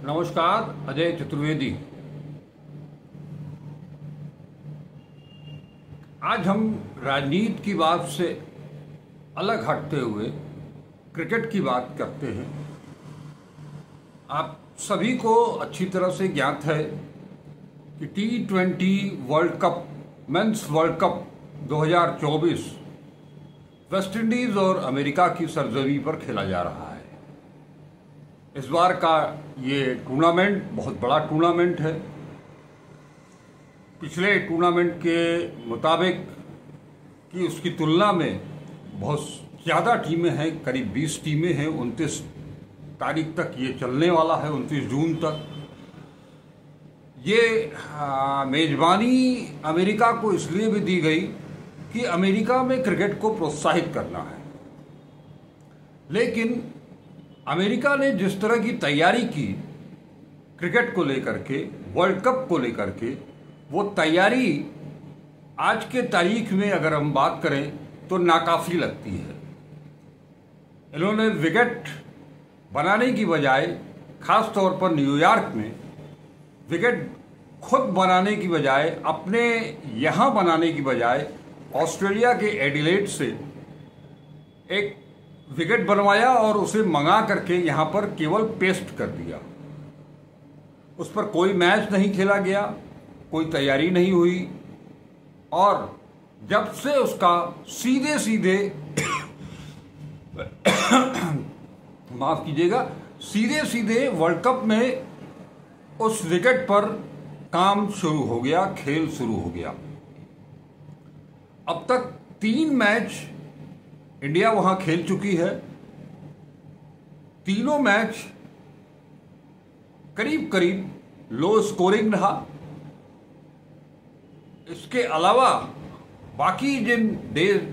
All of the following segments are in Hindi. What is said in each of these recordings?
नमस्कार, अजय चतुर्वेदी। आज हम राजनीति की बात से अलग हटते हुए क्रिकेट की बात करते हैं। आप सभी को अच्छी तरह से ज्ञात है कि T20 world cup, mains world cup 2024 West Indies और अमेरिका की सरजमी पर खेला जा रहा है। इस बार का ये टूर्नामेंट बहुत बड़ा टूर्नामेंट है। पिछले टूर्नामेंट के मुताबिक कि उसकी तुलना में बहुत ज़्यादा टीमें हैं, करीब 20 टीमें हैं। 29 तारीख तक ये चलने वाला है, 29 जून तक। ये मेज़बानी अमेरिका को इसलिए भी दी गई कि अमेरिका में क्रिकेट को प्रोत्साहित करना है। लेकिन अमेरिका ने जिस तरह की तैयारी की क्रिकेट को लेकर के, वर्ल्ड कप को लेकर के, वो तैयारी आज के तारीख में अगर हम बात करें तो नाकाफ़ी लगती है। इन्होंने विकेट बनाने की बजाय, ख़ास तौर पर न्यूयॉर्क में विकेट खुद बनाने की बजाय, अपने यहाँ बनाने की बजाय ऑस्ट्रेलिया के एडिलेड से एक विकेट बनवाया और उसे मंगा करके यहाँ पर केवल पेस्ट कर दिया। उस पर कोई मैच नहीं खेला गया, कोई तैयारी नहीं हुई, और जब से उसका सीधे सीधे माफ कीजिएगा, सीधे सीधे वर्ल्ड कप में उस विकेट पर काम शुरू हो गया, खेल शुरू हो गया। अब तक 3 मैच इंडिया वहां खेल चुकी है। तीनों मैच करीब करीब लो स्कोरिंग रहा। इसके अलावा बाकी जिन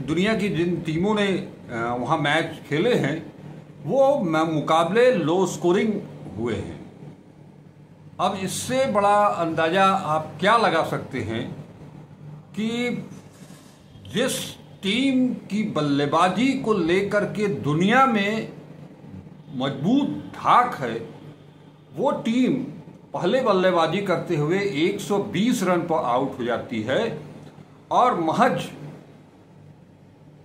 दुनिया की जिन टीमों ने वहां मैच खेले हैं वो मुकाबले लो स्कोरिंग हुए हैं। अब इससे बड़ा अंदाजा आप क्या लगा सकते हैं कि जिस टीम की बल्लेबाजी को लेकर के दुनिया में मजबूत धाक है, वो टीम पहले बल्लेबाजी करते हुए 120 रन पर आउट हो जाती है और महज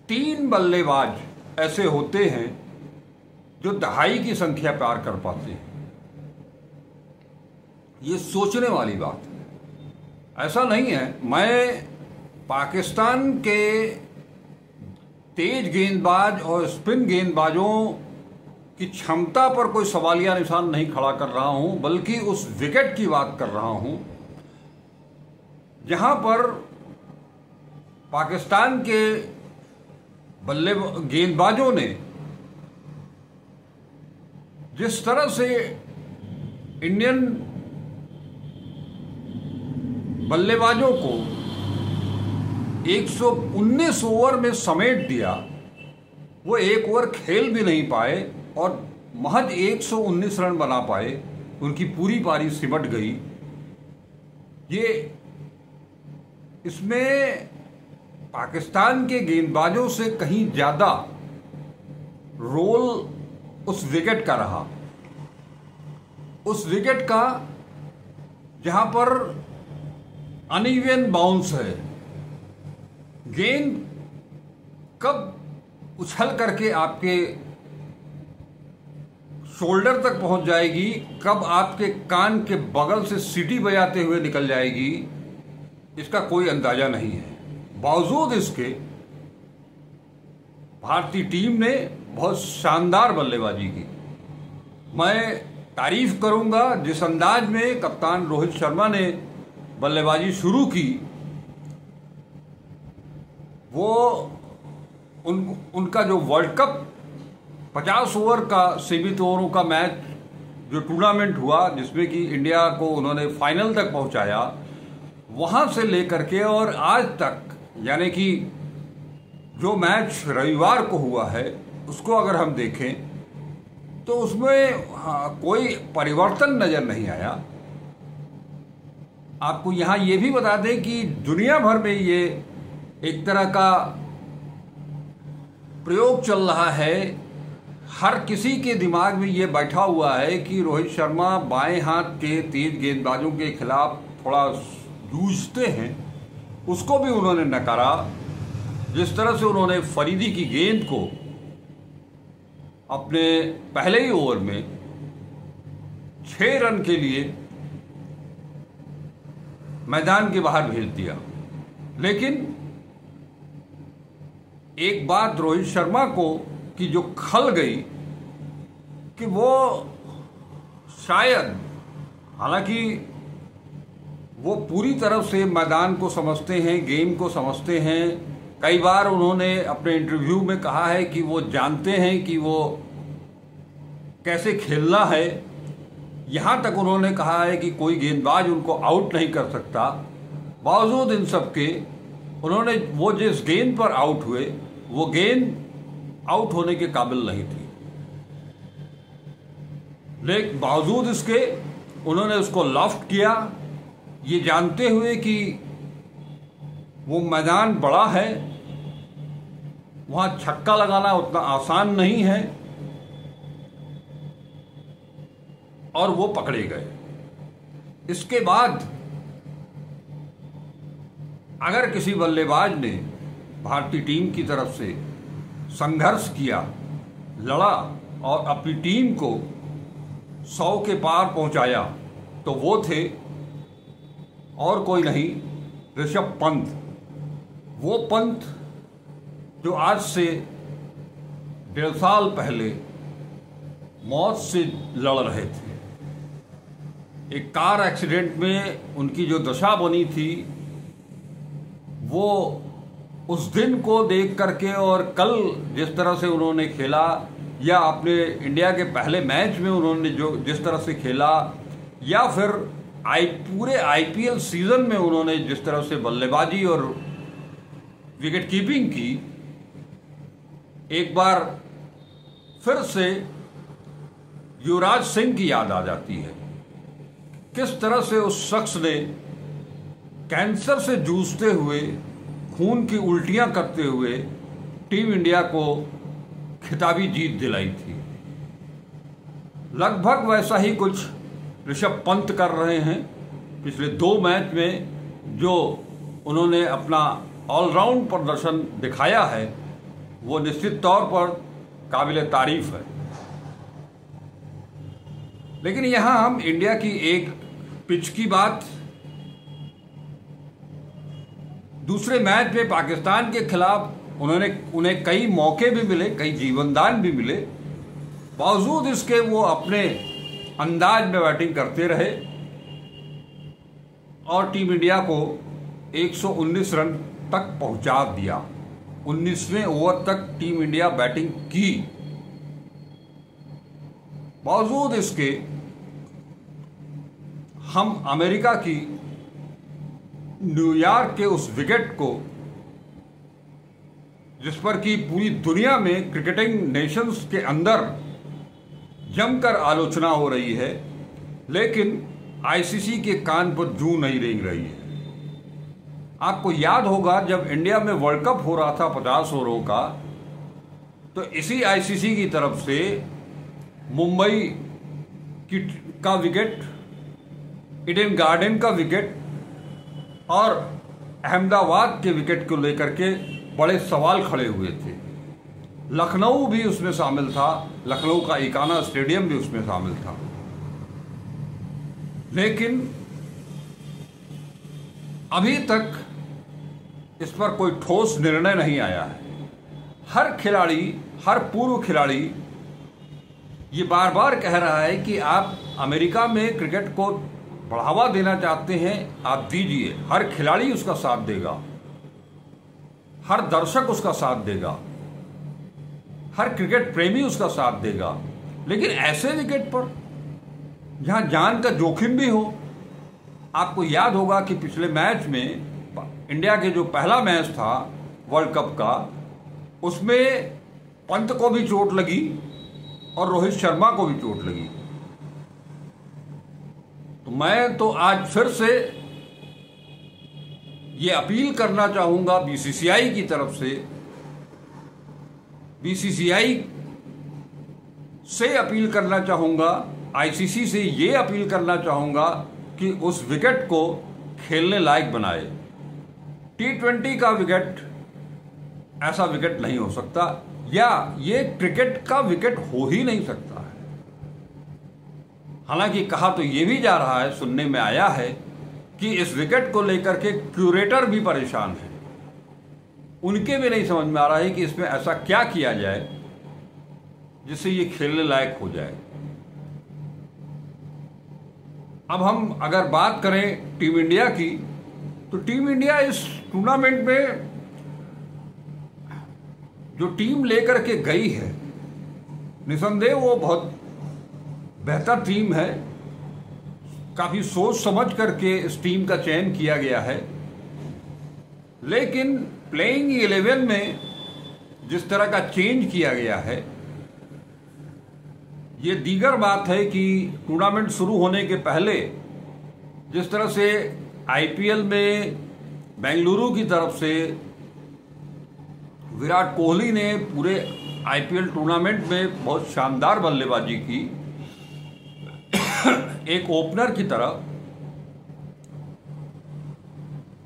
3 बल्लेबाज ऐसे होते हैं जो दहाई की संख्या पार कर पाते हैं। ये सोचने वाली बात है। ऐसा नहीं है, मैं पाकिस्तान के तेज गेंदबाज और स्पिन गेंदबाजों की क्षमता पर कोई सवालिया निशान नहीं खड़ा कर रहा हूं, बल्कि उस विकेट की बात कर रहा हूं जहां पर पाकिस्तान के गेंदबाजों ने जिस तरह से इंडियन बल्लेबाजों को 119 ओवर में समेट दिया। वो एक ओवर खेल भी नहीं पाए और महज 119 रन बना पाए। उनकी पूरी पारी सिमट गई। इसमें पाकिस्तान के गेंदबाजों से कहीं ज़्यादा रोल उस विकेट का रहा। उस विकेट का जहां पर अनइवन बाउंस है, गेंद कब उछल करके आपके शोल्डर तक पहुंच जाएगी, कब आपके कान के बगल से सीटी बजाते हुए निकल जाएगी, इसका कोई अंदाजा नहीं है। बावजूद इसके भारतीय टीम ने बहुत शानदार बल्लेबाजी की। मैं तारीफ करूंगा जिस अंदाज में कप्तान रोहित शर्मा ने बल्लेबाजी शुरू की। वो उनका जो वर्ल्ड कप 50 ओवर का, सीमित ओवरों का मैच जो टूर्नामेंट हुआ, जिसमें कि इंडिया को उन्होंने फाइनल तक पहुंचाया, वहां से लेकर के और आज तक, यानी कि जो मैच रविवार को हुआ है उसको अगर हम देखें तो उसमें कोई परिवर्तन नजर नहीं आया। आपको यहां ये भी बता दें कि दुनिया भर में ये एक तरह का प्रयोग चल रहा है हर किसी के दिमाग में ये बैठा हुआ है कि रोहित शर्मा बाएं हाथ के तेज गेंदबाजों के खिलाफ थोड़ा जूझते हैं, उसको भी उन्होंने नकारा। जिस तरह से उन्होंने फरीदी की गेंद को अपने पहले ही ओवर में 6 रन के लिए मैदान के बाहर भेज दिया। लेकिन एक बात रोहित शर्मा को कि जो खल गई कि वो शायद, हालांकि वो पूरी तरह से मैदान को समझते हैं, गेम को समझते हैं। कई बार उन्होंने अपने इंटरव्यू में कहा है कि वो जानते हैं कि वो कैसे खेलना है। यहाँ तक उन्होंने कहा है कि कोई गेंदबाज उनको आउट नहीं कर सकता। बावजूद इन सब के उन्होंने वो जिस गेंद पर आउट हुए वो गेंद आउट होने के काबिल नहीं थी, लेकिन बावजूद इसके उन्होंने उसको लॉफ्ट किया, ये जानते हुए कि वो मैदान बड़ा है, वहां छक्का लगाना उतना आसान नहीं है, और वो पकड़े गए। इसके बाद अगर किसी बल्लेबाज ने भारतीय टीम की तरफ से संघर्ष किया, लड़ा और अपनी टीम को 100 के पार पहुंचाया, तो वो थे और कोई नहीं, ऋषभ पंत। वो पंत जो आज से 1.5 साल पहले मौत से लड़ रहे थे। एक कार एक्सीडेंट में उनकी जो दशा बनी थी, वो उस दिन को देख करके और कल जिस तरह से उन्होंने खेला, या अपने इंडिया के पहले मैच में उन्होंने जो जिस तरह से खेला, या फिर पूरे आईपीएल सीजन में उन्होंने जिस तरह से बल्लेबाजी और विकेट कीपिंग की, एक बार फिर से युवराज सिंह की याद आ जाती है। किस तरह से उस शख्स ने कैंसर से जूझते हुए, खून की उल्टियां करते हुए टीम इंडिया को खिताबी जीत दिलाई थी। लगभग वैसा ही कुछ ऋषभ पंत कर रहे हैं। पिछले 2 मैच में जो उन्होंने अपना ऑलराउंड प्रदर्शन दिखाया है, वो निश्चित तौर पर काबिल तारीफ है। लेकिन यहां हम इंडिया की एक पिच की बात, दूसरे मैच में पाकिस्तान के खिलाफ उन्हें कई मौके भी मिले, कई जीवनदान भी मिले, बावजूद इसके वो अपने अंदाज में बैटिंग करते रहे और टीम इंडिया को 119 रन तक पहुंचा दिया। 19वें ओवर तक टीम इंडिया बैटिंग की। बावजूद इसके हम अमेरिका की न्यूयॉर्क के उस विकेट को, जिस पर कि पूरी दुनिया में क्रिकेटिंग नेशंस के अंदर जमकर आलोचना हो रही है, लेकिन आईसीसी के कान पर जूं नहीं रेंग रही है। आपको याद होगा जब इंडिया में वर्ल्ड कप हो रहा था 50 ओवरों का, तो इसी आईसीसी की तरफ से मुंबई का विकेट, ईडन गार्डन का विकेट और अहमदाबाद के विकेट को लेकर के बड़े सवाल खड़े हुए थे। लखनऊ भी उसमें शामिल था, लखनऊ का इकाना स्टेडियम भी उसमें शामिल था। लेकिन अभी तक इस पर कोई ठोस निर्णय नहीं आया है। हर खिलाड़ी, हर पूर्व खिलाड़ी ये बार बार कह रहा है कि आप अमेरिका में क्रिकेट को बढ़ावा देना चाहते हैं, आप दीजिए। हर खिलाड़ी उसका साथ देगा, हर दर्शक उसका साथ देगा, हर क्रिकेट प्रेमी उसका साथ देगा। लेकिन ऐसे विकेट पर जहां जान का जोखिम भी हो, आपको याद होगा कि पिछले मैच में इंडिया के जो पहला मैच था वर्ल्ड कप का, उसमें पंत को भी चोट लगी और रोहित शर्मा को भी चोट लगी। तो मैं तो आज फिर से ये अपील करना चाहूंगा बीसीसीआई की तरफ से, बीसीसीआई से अपील करना चाहूँगा, आईसीसी से ये अपील करना चाहूँगा कि उस विकेट को खेलने लायक बनाए। T20 का विकेट ऐसा विकेट नहीं हो सकता, या ये क्रिकेट का विकेट हो ही नहीं सकता है। हालांकि कहा तो ये भी जा रहा है, सुनने में आया है कि इस विकेट को लेकर के क्यूरेटर भी परेशान है। उनके भी नहीं समझ में आ रहा है कि इसमें ऐसा क्या किया जाए जिससे ये खेलने लायक हो जाए। अब हम अगर बात करें टीम इंडिया की, तो टीम इंडिया इस टूर्नामेंट में जो टीम लेकर के गई है, निसंदेह वो बहुत बेहतर टीम है। काफी सोच समझ करके इस टीम का चयन किया गया है। लेकिन प्लेइंग 11 में जिस तरह का चेंज किया गया है, ये दीगर बात है कि टूर्नामेंट शुरू होने के पहले जिस तरह से आईपीएल में बेंगलुरु की तरफ से विराट कोहली ने पूरे आईपीएल टूर्नामेंट में बहुत शानदार बल्लेबाजी की, एक ओपनर की तरह,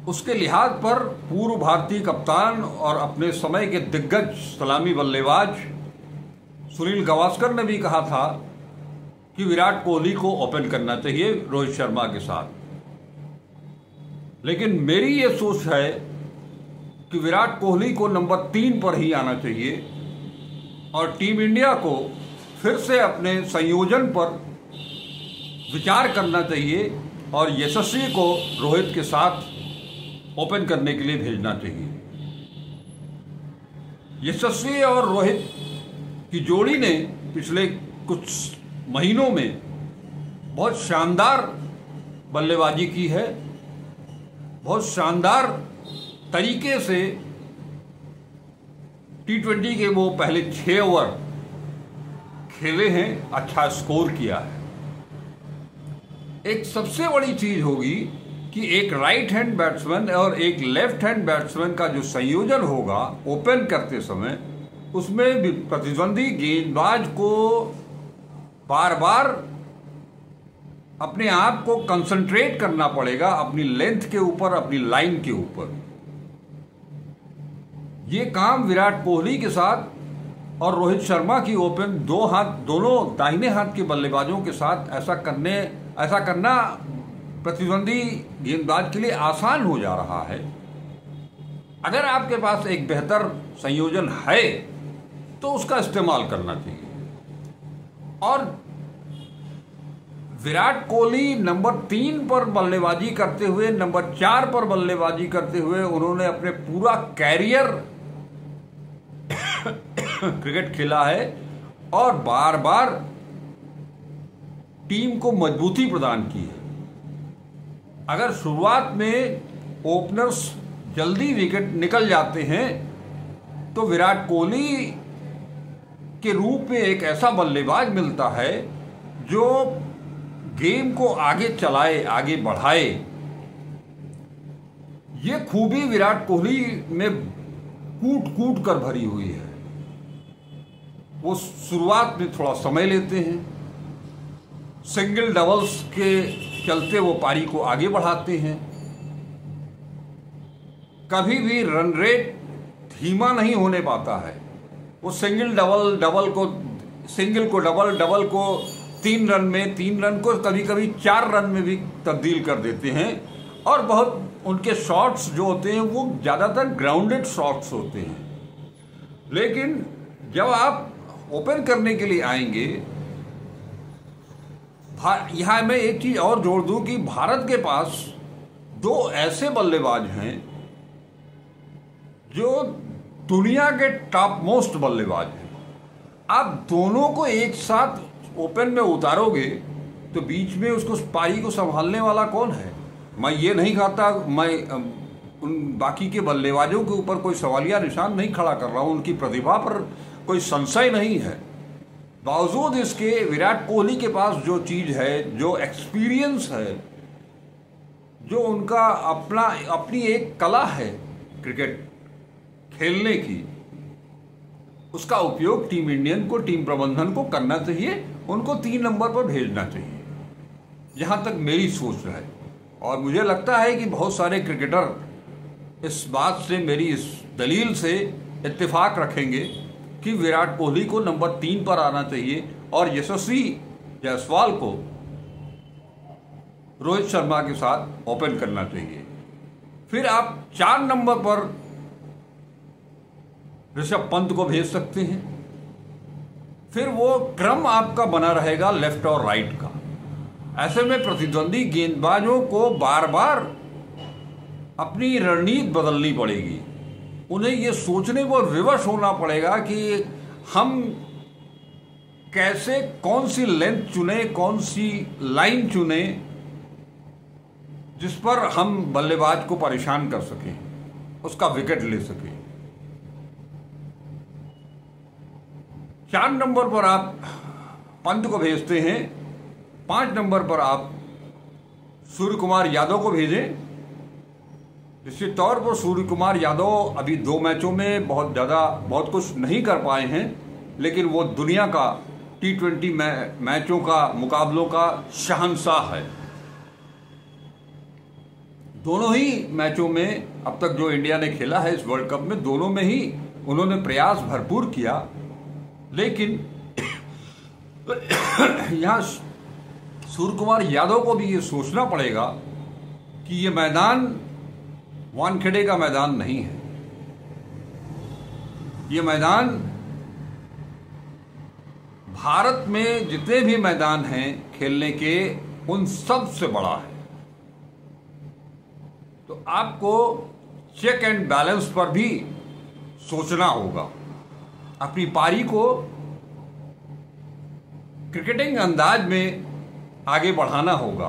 उसके लिहाज पर पूर्व भारतीय कप्तान और अपने समय के दिग्गज सलामी बल्लेबाज सुनील गावस्कर ने भी कहा था कि विराट कोहली को ओपन करना चाहिए रोहित शर्मा के साथ। लेकिन मेरी ये सोच है कि विराट कोहली को नंबर 3 पर ही आना चाहिए और टीम इंडिया को फिर से अपने संयोजन पर विचार करना चाहिए और यशस्वी को रोहित के साथ ओपन करने के लिए भेजना चाहिए। यशस्वी और रोहित की जोड़ी ने पिछले कुछ महीनों में बहुत शानदार बल्लेबाजी की है, बहुत शानदार तरीके से T20 के वो पहले 6 ओवर खेले हैं, अच्छा स्कोर किया है। एक सबसे बड़ी चीज होगी कि एक राइट हैंड बैट्समैन और एक लेफ्ट हैंड बैट्समैन का जो संयोजन होगा ओपन करते समय, उसमें भी प्रतिद्वंदी गेंदबाज को बार बार अपने आप को कंसंट्रेट करना पड़ेगा अपनी लेंथ के ऊपर, अपनी लाइन के ऊपर। ये काम विराट कोहली के साथ और रोहित शर्मा की ओपन दोनों दाहिने हाथ के बल्लेबाजों के साथ ऐसा करना प्रतिद्वंदी गेंदबाज के लिए आसान हो जा रहा है। अगर आपके पास एक बेहतर संयोजन है तो उसका इस्तेमाल करना चाहिए। और विराट कोहली नंबर 3 पर बल्लेबाजी करते हुए, नंबर 4 पर बल्लेबाजी करते हुए उन्होंने अपने पूरा कैरियर क्रिकेट खेला है और बार बार टीम को मजबूती प्रदान की है। अगर शुरुआत में ओपनर्स जल्दी विकेट निकल जाते हैं तो विराट कोहली के रूप में एक ऐसा बल्लेबाज मिलता है जो गेम को आगे चलाए, आगे बढ़ाए। ये खूबी विराट कोहली में कूट कूट कर भरी हुई है। वो शुरुआत में थोड़ा समय लेते हैं, सिंगल डबल्स के चलते वो पारी को आगे बढ़ाते हैं। कभी भी रन रेट धीमा नहीं होने पाता है। वो सिंगल डबल को 3 रन में, 3 रन को कभी कभी 4 रन में भी तब्दील कर देते हैं। और बहुत उनके शॉट्स जो होते हैं वो ज़्यादातर ग्राउंडेड शॉट्स होते हैं। लेकिन जब आप ओपन करने के लिए आएंगे, यहाँ मैं एक चीज़ और जोड़ दूं कि भारत के पास 2 ऐसे बल्लेबाज हैं जो दुनिया के टॉप मोस्ट बल्लेबाज हैं। आप दोनों को एक साथ ओपन में उतारोगे तो बीच में उसको पारी को संभालने वाला कौन है? मैं ये नहीं कहता, मैं उन बाकी के बल्लेबाजों के ऊपर कोई सवालिया निशान नहीं खड़ा कर रहा हूँ, उनकी प्रतिभा पर कोई संशय नहीं है। बावजूद इसके विराट कोहली के पास जो चीज़ है, जो एक्सपीरियंस है, जो उनका अपनी एक कला है क्रिकेट खेलने की, उसका उपयोग टीम इंडियन को, टीम प्रबंधन को करना चाहिए, उनको 3 नंबर पर भेजना चाहिए, जहां तक मेरी सोच है। और मुझे लगता है कि बहुत सारे क्रिकेटर इस बात से, मेरी इस दलील से इत्तेफाक रखेंगे कि विराट कोहली को नंबर 3 पर आना चाहिए और यशस्वी जायसवाल को रोहित शर्मा के साथ ओपन करना चाहिए। फिर आप 4 नंबर पर ऋषभ पंत को भेज सकते हैं। फिर वो क्रम आपका बना रहेगा लेफ्ट और राइट का। ऐसे में प्रतिद्वंदी गेंदबाजों को बार बार अपनी रणनीति बदलनी पड़ेगी। उन्हें ये सोचने पर विवश होना पड़ेगा कि हम कैसे, कौन सी लेंथ चुने, कौन सी लाइन चुने, जिस पर हम बल्लेबाज को परेशान कर सकें, उसका विकेट ले सकें। 4 नंबर पर आप पंत को भेजते हैं, 5 नंबर पर आप सूर्य कुमार यादव को भेजें। निश्चित तौर पर सूर्य कुमार यादव अभी 2 मैचों में बहुत कुछ नहीं कर पाए हैं, लेकिन वो दुनिया का T20 मैचों का, मुकाबलों का शहंशाह है। दोनों ही मैचों में अब तक जो इंडिया ने खेला है इस वर्ल्ड कप में, दोनों में ही उन्होंने प्रयास भरपूर किया। लेकिन यहाँ सूर्य कुमार यादव को भी ये सोचना पड़ेगा कि ये मैदान वानखेड़े का मैदान नहीं है। ये मैदान भारत में जितने भी मैदान हैं खेलने के, उन सब से बड़ा है। तो आपको चेक एंड बैलेंस पर भी सोचना होगा। अपनी पारी को क्रिकेटिंग अंदाज में आगे बढ़ाना होगा,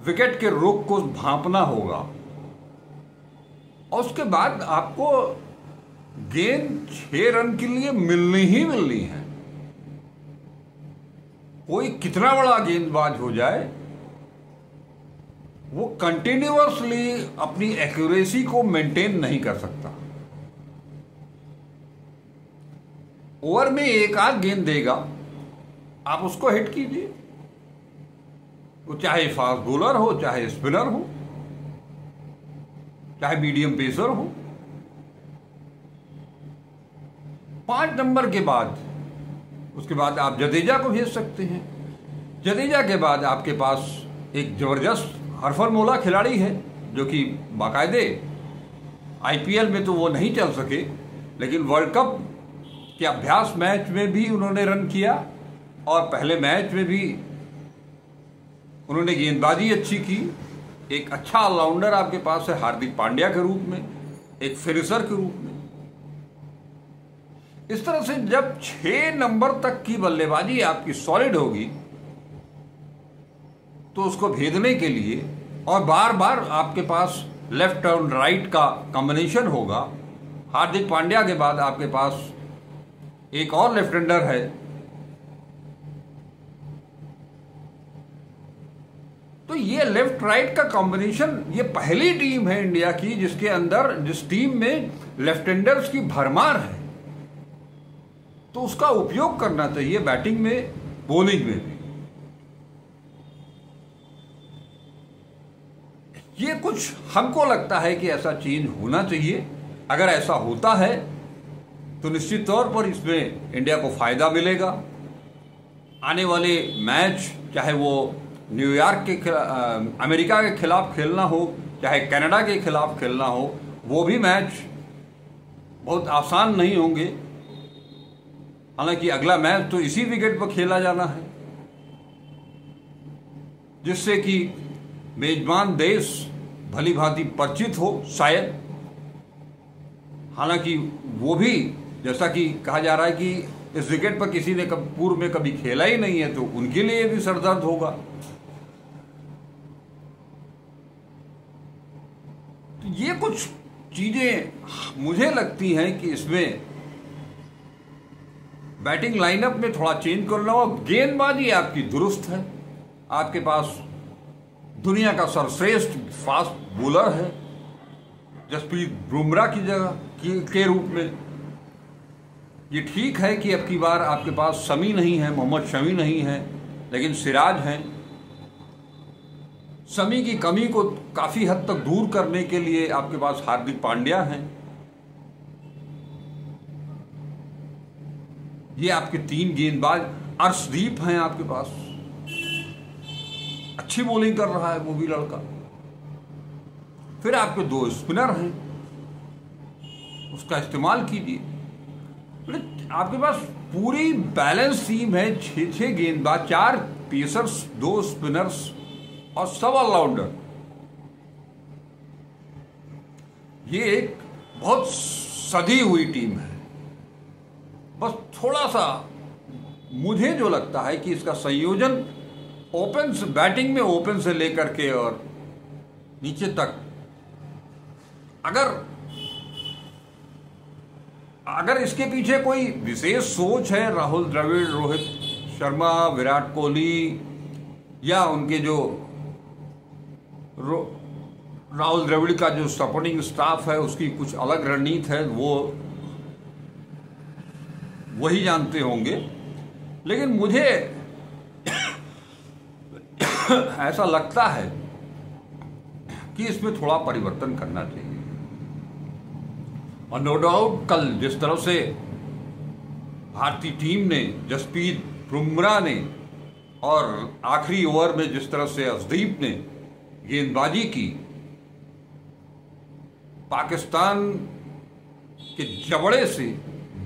विकेट के रुख को भांपना होगा, और उसके बाद आपको गेंद 6 रन के लिए मिलनी ही मिलनी है। कोई कितना बड़ा गेंदबाज हो जाए, वो कंटिन्यूअसली अपनी एक्यूरेसी को मेंटेन नहीं कर सकता। ओवर में एक आध गेंद देगा, आप उसको हिट कीजिए, वो चाहे फास्ट बॉलर हो, चाहे स्पिनर हो, चाहे मीडियम पेसर हो। 5 नंबर के बाद उसके बाद आप जडेजा को भेज सकते हैं। जडेजा के बाद आपके पास एक जबरदस्त हरफनमौला खिलाड़ी है, जो कि बाकायदे IPL में तो वो नहीं चल सके, लेकिन वर्ल्ड कप के अभ्यास मैच में भी उन्होंने रन किया और पहले मैच में भी उन्होंने गेंदबाजी अच्छी की। एक अच्छा ऑलराउंडर आपके पास है हार्दिक पांड्या के रूप में, एक फिनिशर के रूप में। इस तरह से जब 6 नंबर तक की बल्लेबाजी आपकी सॉलिड होगी, तो उसको भेदने के लिए और बार बार आपके पास लेफ्ट और राइट का कॉम्बिनेशन होगा। हार्दिक पांड्या के बाद आपके पास एक और लेफ्ट हैंडर है, तो ये लेफ्ट राइट का कॉम्बिनेशन, ये पहली टीम है इंडिया की जिसके अंदर, जिस टीम में लेफ्ट हैंडर्स की भरमार है। तो उसका उपयोग करना चाहिए बैटिंग में, बॉलिंग में भी। ये कुछ हमको लगता है कि ऐसा चेंज होना चाहिए। अगर ऐसा होता है तो निश्चित तौर पर इसमें इंडिया को फायदा मिलेगा। आने वाले मैच, चाहे वो न्यूयॉर्क के अमेरिका के खिलाफ खेलना हो, चाहे कनाडा के खिलाफ खेलना हो, वो भी मैच बहुत आसान नहीं होंगे। हालांकि अगला मैच तो इसी विकेट पर खेला जाना है, जिससे कि मेजबान देश भली भांति परिचित हो शायद। हालांकि वो भी, जैसा कि कहा जा रहा है कि इस विकेट पर किसी ने पूर्व में कभी खेला ही नहीं है, तो उनके लिए भी सरदर्द होगा। तो ये कुछ चीजें मुझे लगती हैं कि इसमें बैटिंग लाइनअप में थोड़ा चेंज करना हो। गेंदबाजी आपकी दुरुस्त है, आपके पास दुनिया का सर्वश्रेष्ठ फास्ट बॉलर है जसप्रीत बुमराह की जगह के रूप में। ये ठीक है कि अब की बार आपके पास शमी नहीं है, मोहम्मद शमी नहीं है, लेकिन सिराज हैं। शमी की कमी को काफी हद तक दूर करने के लिए आपके पास हार्दिक पांड्या हैं। ये आपके 3 गेंदबाज। अर्शदीप हैं आपके पास, अच्छी बॉलिंग कर रहा है वो भी लड़का। फिर आपके 2 स्पिनर हैं, उसका इस्तेमाल कीजिए। आपके पास पूरी बैलेंस टीम है, 6 गेंदबाज, 4 पेसर्स, 2 स्पिनर्स और सब ऑलराउंडर। ये एक बहुत सधी हुई टीम है। बस थोड़ा सा मुझे जो लगता है कि इसका संयोजन ओपन से, बैटिंग में ओपन से लेकर के और नीचे तक, अगर इसके पीछे कोई विशेष सोच है, राहुल द्रविड़, रोहित शर्मा, विराट कोहली, या उनके जो राहुल द्रविड़ का जो सपोर्टिंग स्टाफ है उसकी कुछ अलग रणनीति है, वो वही जानते होंगे। लेकिन मुझे ऐसा लगता है कि इसमें थोड़ा परिवर्तन करना चाहिए। और नो डाउट कल जिस तरह से भारतीय टीम ने, जसप्रीत बुमराह ने और आखिरी ओवर में जिस तरह से अर्शदीप ने गेंदबाजी की, पाकिस्तान के जबड़े से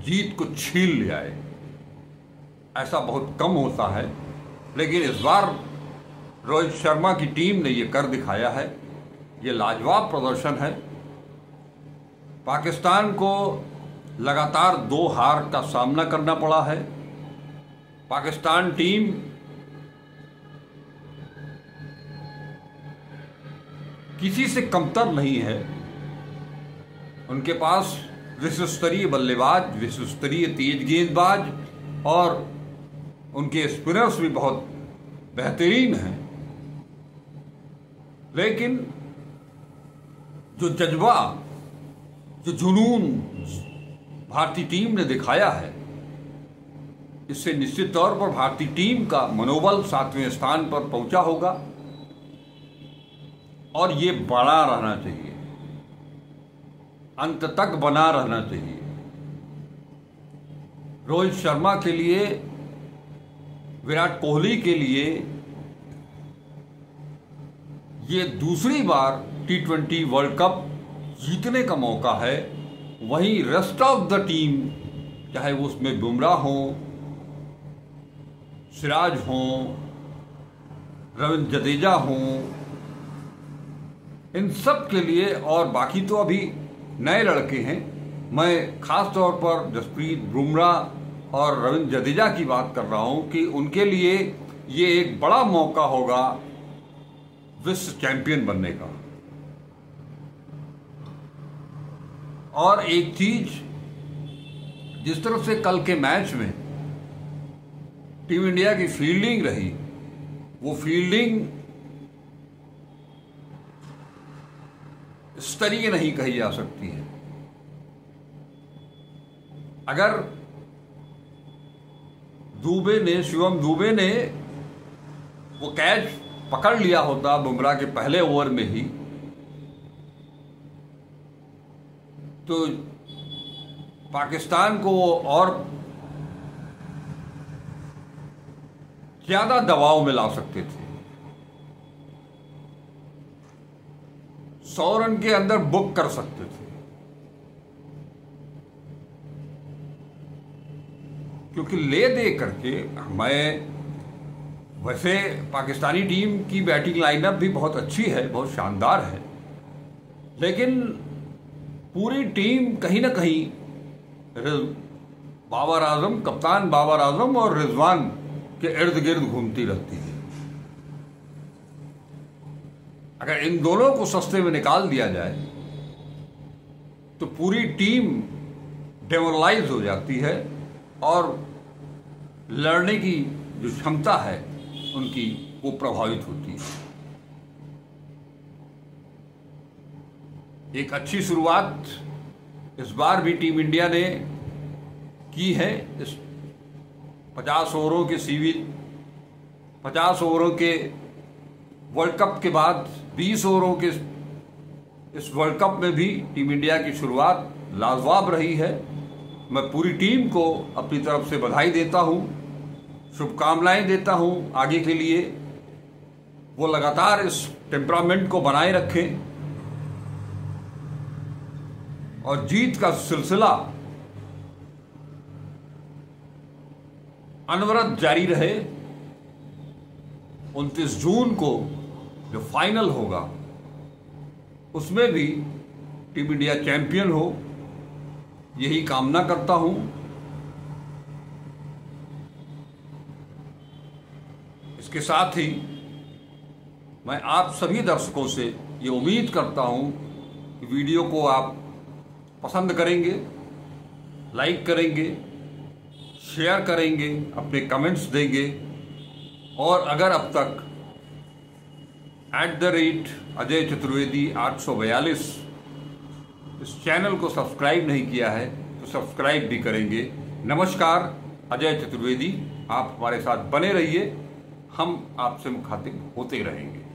जीत को छीन ले आए। ऐसा बहुत कम होता है, लेकिन इस बार रोहित शर्मा की टीम ने ये कर दिखाया है। ये लाजवाब प्रदर्शन है। पाकिस्तान को लगातार 2 हार का सामना करना पड़ा है। पाकिस्तान टीम किसी से कमतर नहीं है। उनके पास विश्व स्तरीय बल्लेबाज, विश्व स्तरीय तेज गेंदबाज और उनके स्पिनर्स भी बहुत बेहतरीन हैं। लेकिन जो जज्बा, जो जुनून भारतीय टीम ने दिखाया है, इससे निश्चित तौर पर भारतीय टीम का मनोबल 7वें स्थान पर पहुंचा होगा और ये बना रहना चाहिए, अंत तक बना रहना चाहिए। रोहित शर्मा के लिए, विराट कोहली के लिए ये दूसरी बार T20 वर्ल्ड कप जीतने का मौका है। वहीं रेस्ट ऑफ द टीम, चाहे वो उसमें बुमराह हो, सिराज हो, रविंद्र जडेजा हो, इन सब के लिए, और बाकी तो अभी नए लड़के हैं। मैं खास तौर पर जसप्रीत बुमराह और रविंद्र जडेजा की बात कर रहा हूं कि उनके लिए ये एक बड़ा मौका होगा विश्व चैंपियन बनने का। और एक चीज, जिस तरह से कल के मैच में टीम इंडिया की फील्डिंग रही, वो फील्डिंग स्तरीय नहीं कही जा सकती है। अगर शिवम दुबे ने वो कैच पकड़ लिया होता बुमराह के पहले ओवर में ही, तो पाकिस्तान को और ज्यादा दबाव में ला सकते थे। 100 रन के अंदर बुक कर सकते थे, क्योंकि ले दे करके वैसे पाकिस्तानी टीम की बैटिंग लाइनअप भी बहुत अच्छी है, बहुत शानदार है, लेकिन पूरी टीम कहीं ना कहीं बाबर आजम, कप्तान बाबर आजम और रिजवान के इर्द गिर्द घूमती रहती है। अगर इन दोनों को सस्ते में निकाल दिया जाए तो पूरी टीम डेमोरलाइज हो जाती है और लड़ने की जो क्षमता है उनकी, वो प्रभावित होती है। एक अच्छी शुरुआत इस बार भी टीम इंडिया ने की है। इस 50 ओवरों के सीरीज 50 ओवरों के वर्ल्ड कप के बाद 20 ओवरों के इस वर्ल्ड कप में भी टीम इंडिया की शुरुआत लाजवाब रही है। मैं पूरी टीम को अपनी तरफ से बधाई देता हूं, शुभकामनाएं देता हूं आगे के लिए। वो लगातार इस टेम्परामेंट को बनाए रखें और जीत का सिलसिला अनवरत जारी रहे। 29 जून को जो फाइनल होगा उसमें भी टीम इंडिया चैंपियन हो, यही कामना करता हूं। इसके साथ ही मैं आप सभी दर्शकों से ये उम्मीद करता हूं कि वीडियो को आप पसंद करेंगे, लाइक करेंगे, शेयर करेंगे, अपने कमेंट्स देंगे और अगर अब तक @अजय चतुर्वेदी 842 इस चैनल को सब्सक्राइब नहीं किया है तो सब्सक्राइब भी करेंगे। नमस्कार, अजय चतुर्वेदी। आप हमारे साथ बने रहिए, हम आपसे मुखातिब होते रहेंगे।